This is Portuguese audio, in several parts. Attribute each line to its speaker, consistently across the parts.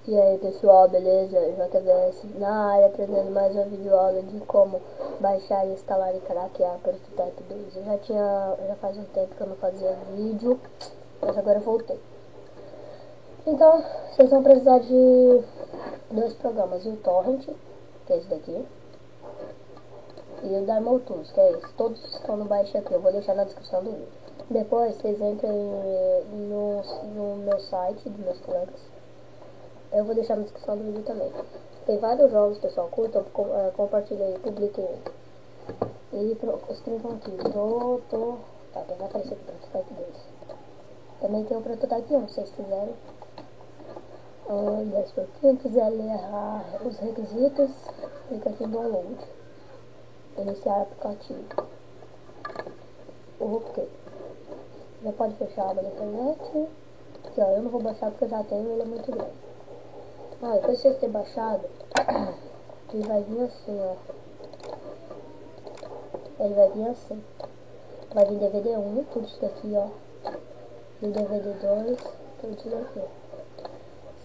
Speaker 1: E aí pessoal, beleza? JVS na área, trazendo mais uma videoaula de como baixar, instalar e craquear Prototype 2. Já faz um tempo que eu não fazia vídeo, mas agora eu voltei. Então, vocês vão precisar de dois programas, o Torrent, que é esse daqui, e o Daimotus, que é esse. Todos estão no baixo aqui, eu vou deixar na descrição do vídeo. Depois vocês entrem no meu site, dos meus colegas. Eu vou deixar na descrição do vídeo também. Tem vários jogos, pessoal. Curtam, compartilhem aí, publiquem aí. E escrevam aqui. Tá, vai aparecer aqui, Prototype 2. Também tem o Prototype 1, se vocês quiserem. Quem quiser ler os requisitos, clica aqui em download. Iniciar aplicativo. Ok. Já pode fechar a aba da internet. Aqui, ó, eu não vou baixar porque eu já tenho, ele é muito grande. Depois de vocês terem baixado, ele vai vir assim, ó. Ele vai vir assim. Vai vir DVD 1, tudo isso daqui, ó. E DVD 2, tudo isso daqui.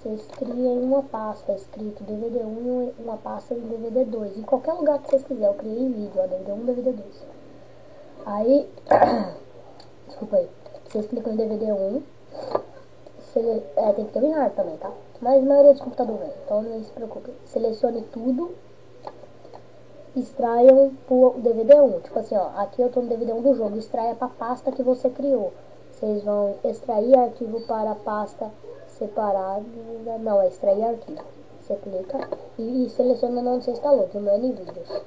Speaker 1: Vocês criem uma pasta escrito DVD 1 e uma pasta em DVD 2. Em qualquer lugar que vocês quiserem, eu criei em vídeo, ó, DVD 1, DVD 2. Aí, desculpa aí. Vocês clicam em DVD 1. Tem que terminar também, tá? Mas a maioria dos computadores vem, então não se preocupe. Selecione tudo. Extraiam o DVD 1. Tipo assim, ó, aqui eu tô no DVD 1 do jogo. Extraia pra pasta que você criou. Vocês vão extrair arquivo para pasta separada. Não, é extrair arquivo. Você clica e seleciona onde você instalou, no menu vídeos.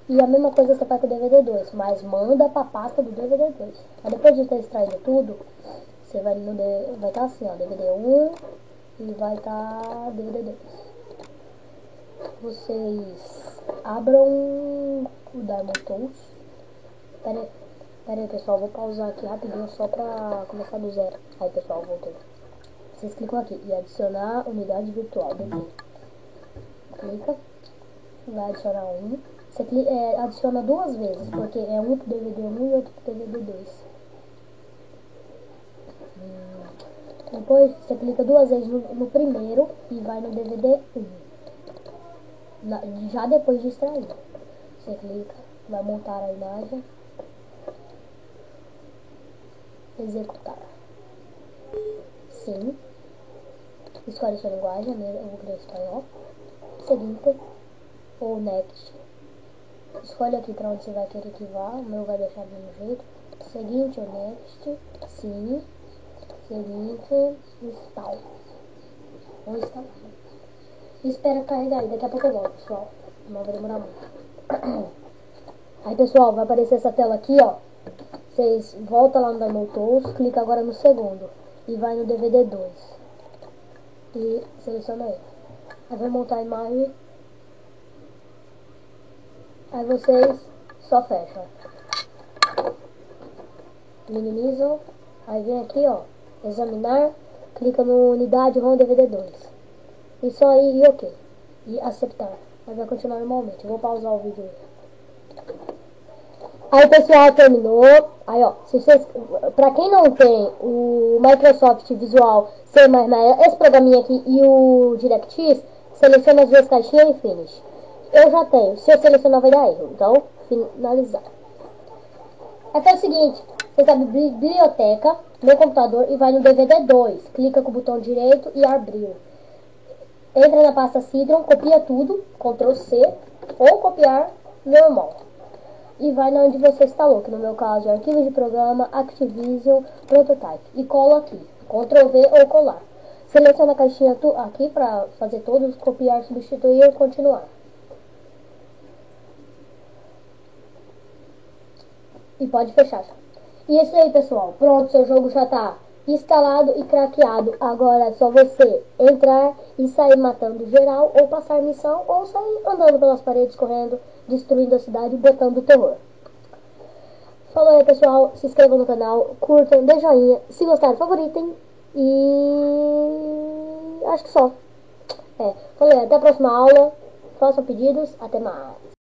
Speaker 1: E a mesma coisa você faz com o DVD 2, mas manda pra pasta do DVD 2. Aí depois de ter extraído tudo, você vai estar assim, ó, DVD 1 e vai estar DVD 2. Vocês abram o Daimotus. Pera aí, pessoal, vou pausar aqui rapidinho só pra começar do zero. Aí, pessoal, voltei. Vocês clicam aqui e adicionar unidade virtual. DV. Clica, vai adicionar um. Você adiciona duas vezes, porque é um pro DVD 1 e outro pro DVD 2. Depois você clica duas vezes no primeiro e vai no DVD 1. Já depois de extrair. Você clica, vai montar a imagem. Executar. Sim. Escolhe sua linguagem, eu vou criar espanhol. Seguinte ou next. Escolhe aqui para onde você vai querer que vá. O meu vai deixar do mesmo jeito. Seguinte ou next. Sim. Seguinte. Install. Vou instalar. Espera carregar aí. Daqui a pouco eu volto, pessoal. Não vai demorar muito. Aí, pessoal, vai aparecer essa tela aqui, ó. Vocês voltam lá no Daimotus. Clica agora no segundo. E vai no DVD 2. E seleciona ele. Aí vai montar a imagem. Aí vocês só fecham. Minimizam. Aí vem aqui, ó. Examinar. Clica no unidade ROM DVD 2. E só aí e ok. E aceitar. Aí vai continuar normalmente. Eu vou pausar o vídeo aí. Aí, pessoal, terminou. Aí, ó. Pra quem não tem o Microsoft Visual C++, esse programinha aqui e o DirectX, seleciona as duas caixinhas e finish. Eu já tenho. Se eu selecionar vai dar erro. Então, finalizar. Aí faz o seguinte. Você abre biblioteca no computador e vai no DVD 2. Clica com o botão direito e abrir. Entra na pasta Citron, copia tudo, Ctrl C, ou copiar normal. E vai na onde você instalou, que no meu caso é arquivo de programa, Activision, Prototype. E cola aqui, Ctrl V ou colar. Seleciona a caixinha aqui para fazer todos, copiar, substituir e continuar. E pode fechar. E é isso aí, pessoal. Pronto, seu jogo já tá instalado e craqueado. Agora é só você entrar e sair matando geral, ou passar missão, ou sair andando pelas paredes, correndo, destruindo a cidade e botando terror. Falou aí, pessoal. Se inscrevam no canal, curtam, dê joinha. Se gostaram, favoritem. E acho que só. Falou aí, até a próxima aula. Façam pedidos. Até mais.